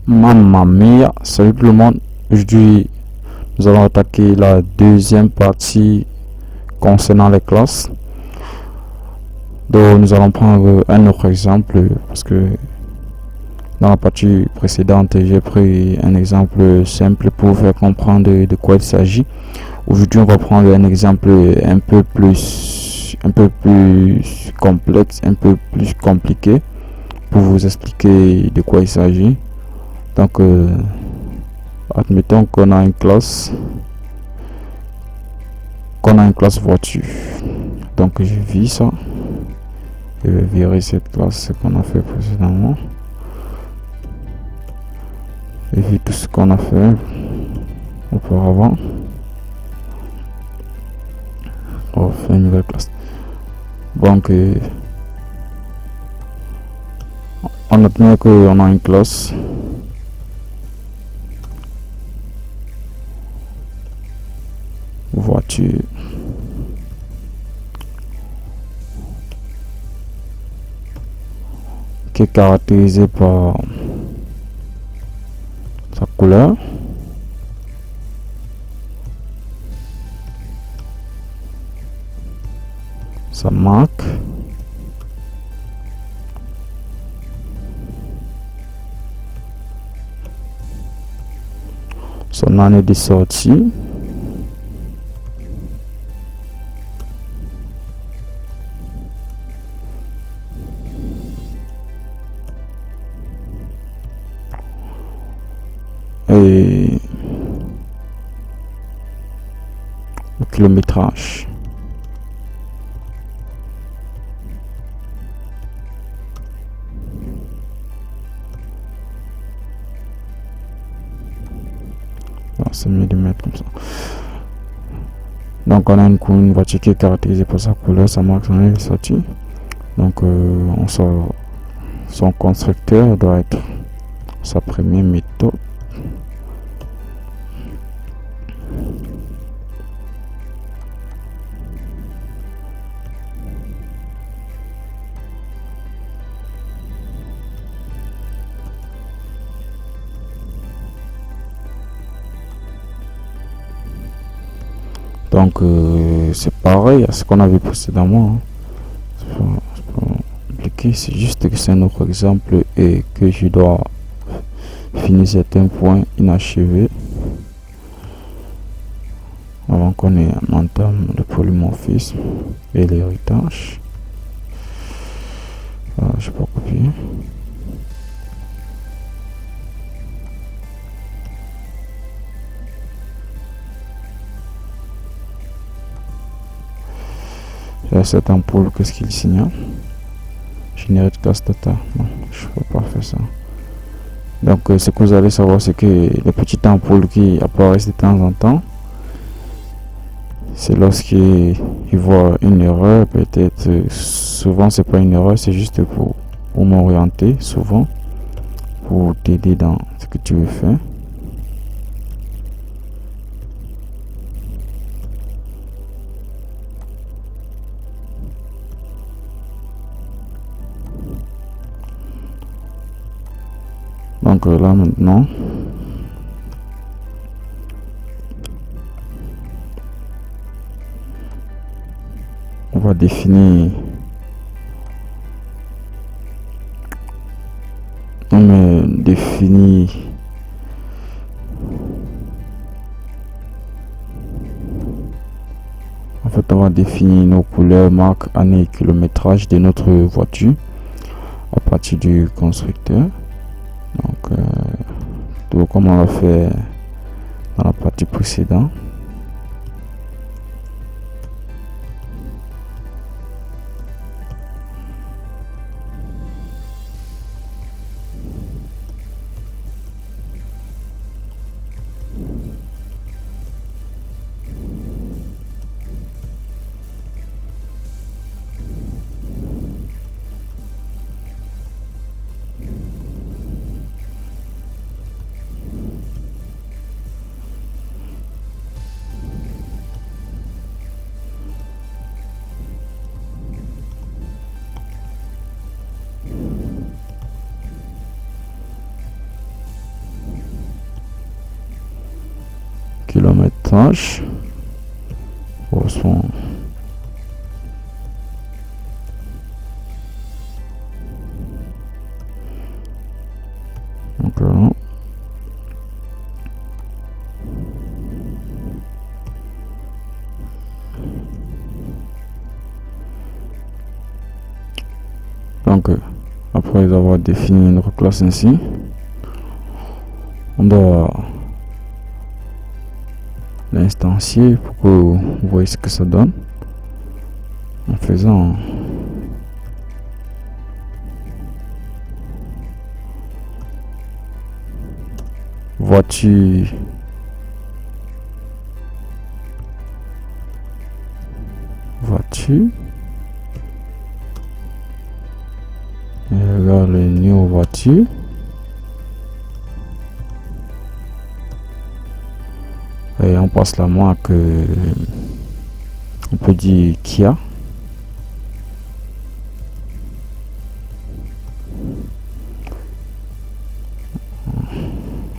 Mamma mia, salut tout le monde. Aujourd'hui, nous allons attaquer la deuxième partie concernant les classes. Donc, nous allons prendre un autre exemple parce que dans la partie précédente, j'ai pris un exemple simple pour vous faire comprendre de quoi il s'agit. Aujourd'hui, on va prendre un exemple un peu plus complexe, un peu plus compliqué pour vous expliquer de quoi il s'agit. Donc, admettons qu'on a une classe voiture. Donc je vis ça. Je vais virer cette classe qu'on a fait précédemment. Je vis tout ce qu'on a fait auparavant. On va faire une nouvelle classe. Donc on admet qu'on a une classe voiture. Qui est caractérisée par sa couleur, sa marque, son année de sortie, et le kilométrage. C'est mieux de mettre comme ça. Donc on a une voiture qui est caractérisée par sa couleur, sa marque, son année de sortie. Donc son constructeur doit être sa première méthode. Donc c'est pareil à ce qu'on avait précédemment. C'est pas compliqué, c'est juste que c'est un autre exemple et que je dois finir certains points inachevés avant qu'on entame le polymorphisme et l'héritage. Je peux copier. Cette ampoule, qu'est-ce qu'il signale? Générer de classe data. Non, je ne peux pas faire ça. Donc ce que vous allez savoir, c'est que les petites ampoules qui apparaissent de temps en temps, c'est lorsqu'il voit une erreur. Peut-être souvent c'est pas une erreur, c'est juste pour m'orienter, souvent pour t'aider dans ce que tu veux faire. Donc là maintenant, on va définir nos couleurs, marques, année et kilométrage de notre voiture à partir du constructeur. Donc tout comme on l'a fait dans la partie précédente. kilométrage correspond donc là. Donc après avoir défini notre classe ainsi, on doit l'instancier pour que vous voyez ce que ça donne en faisant voiture et regarde le numéro voiture et on passe la marque, on peut dire Kia.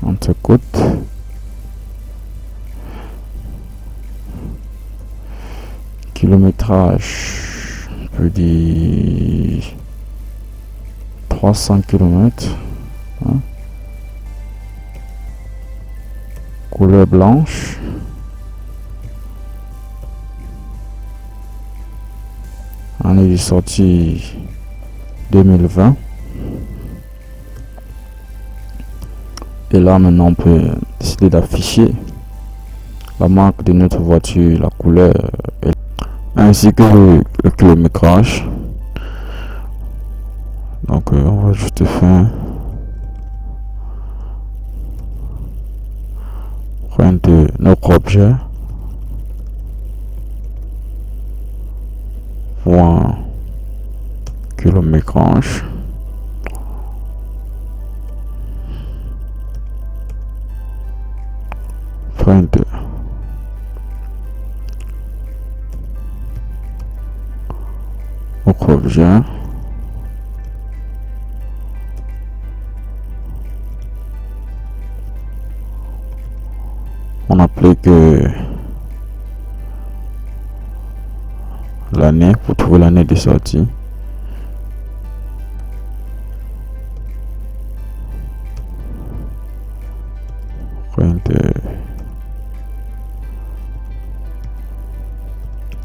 Entrecôte, kilométrage, on peut dire 300 km, hein. Couleur blanche, année de sortie 2020. Et là maintenant on peut décider d'afficher la marque de notre voiture, la couleur ainsi que le kilométrage. Donc on va ajouter fin de notre objet. Point kilométrage. Print notre objet. On applique l'année pour trouver l'année de sortie.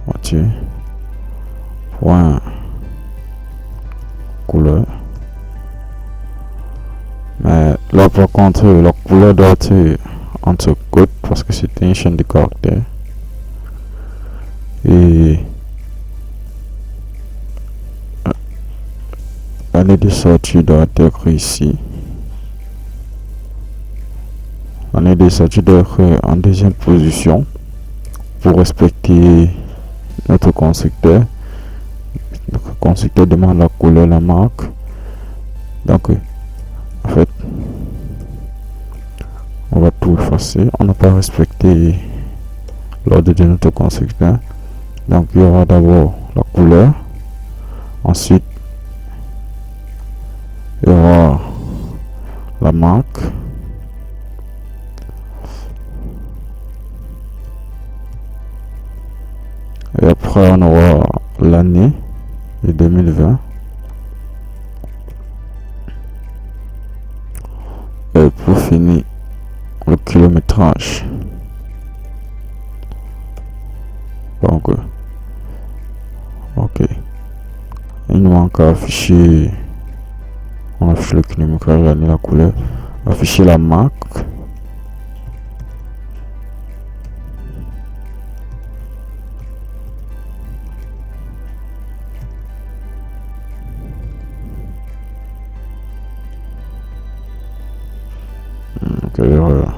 Voiture. Point couleur. Mais là par contre la couleur doit être entre côtes parce que c'était une chaîne de caractères et l'année de sortie doit être ici. L'année de sortie doit être en deuxième position pour respecter notre constructeur. Notre constructeur demande la couleur, la marque. Donc en fait on va tout effacer. On n'a pas respecté l'ordre de notre constructeur. Donc il y aura d'abord la couleur, ensuite il y aura la marque, et après on aura l'année de 2020 et pour finir le kilométrage. Donc ok, il nous manque à afficher, on affiche le kilométrage, l'année, la couleur, afficher la marque. Ok, voilà.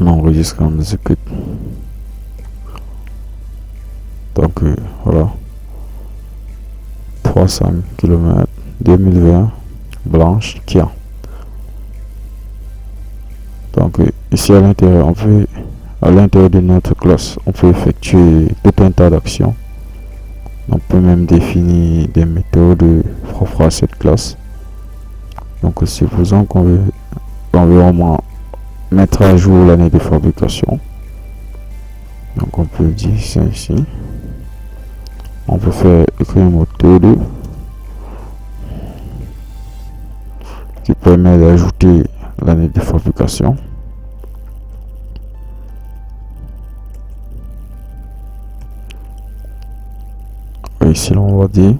On enregistre, on exécute. Donc voilà, 300 km 2020 blanche Kia. Donc ici à l'intérieur, on peut, à l'intérieur de notre classe, on peut effectuer tout un tas d'actions. On peut même définir des méthodes propres à cette classe. Donc supposons qu'on veut au moins mettre à jour l'année de fabrication. Donc on peut dire ça ici. On peut faire écrire une méthode qui permet d'ajouter l'année de fabrication. Et ici on va dire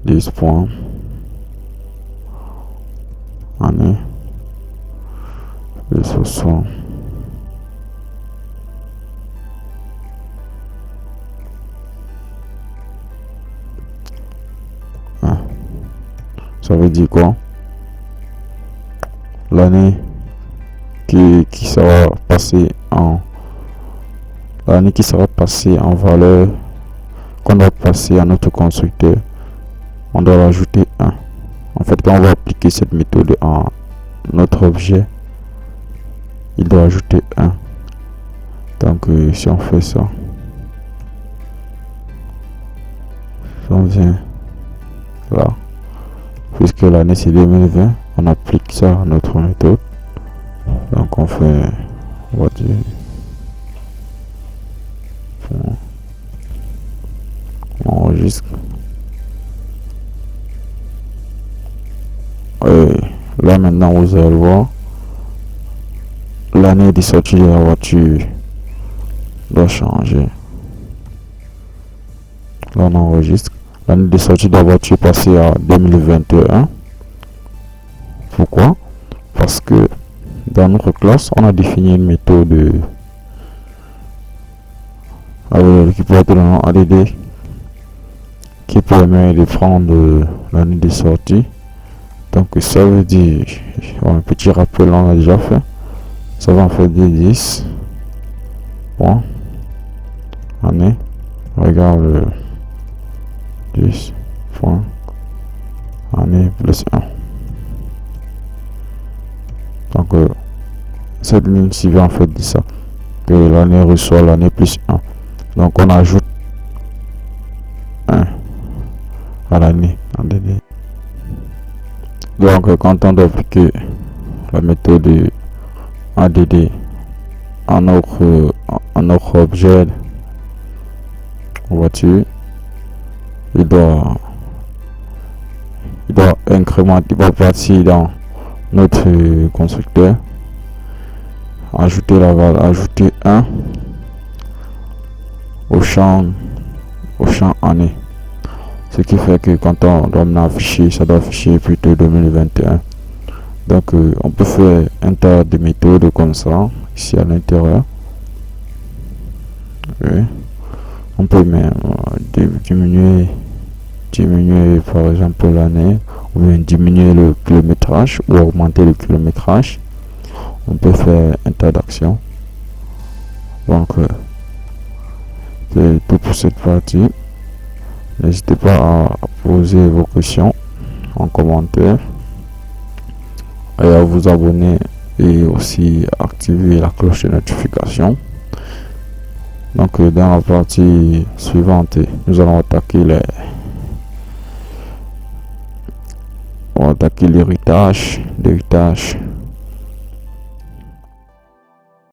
10 points année de 60. Ça veut dire quoi? L'année qui sera passée en valeur, qu'on doit passer à notre constructeur, on doit rajouter 1. En fait, quand on va appliquer cette méthode à notre objet, il doit ajouter 1. Donc si on fait ça, si on vient là, puisque l'année c'est 2020, on applique ça à notre méthode. Donc on fait, on va dire, on enregistre. Et là maintenant vous allez voir l'année de sortie de la voiture doit changer. Là on enregistre. L'année de sortie de la voiture passée à 2021. Pourquoi? Parce que dans notre classe, on a défini une méthode qui porte le nom ADD qui permet de prendre l'année de sortie. Donc ça veut dire, un petit rappel on a déjà fait, ça va en faire des 10 points année, regarde 10 points année plus 1. Donc cette ligne-ci va en fait dire ça, que l'année reçoit l'année plus 1. Donc on ajoute 1 à l'année en DD. Donc quand on doit appliquer la méthode ADD à notre objet voiture, il doit incrémenter, il va partir dans notre constructeur, ajouter 1 au champ année, ce qui fait que quand on doit afficher, ça doit afficher plutôt 2021. Donc on peut faire un tas de méthodes comme ça ici à l'intérieur. On peut même diminuer par exemple l'année, ou bien diminuer le kilométrage ou augmenter le kilométrage. On peut faire un tas d'actions. Donc c'est tout pour cette partie. N'hésitez pas à poser vos questions en commentaire et à vous abonner et aussi activer la cloche de notification. Donc dans la partie suivante, nous allons attaquer l'héritage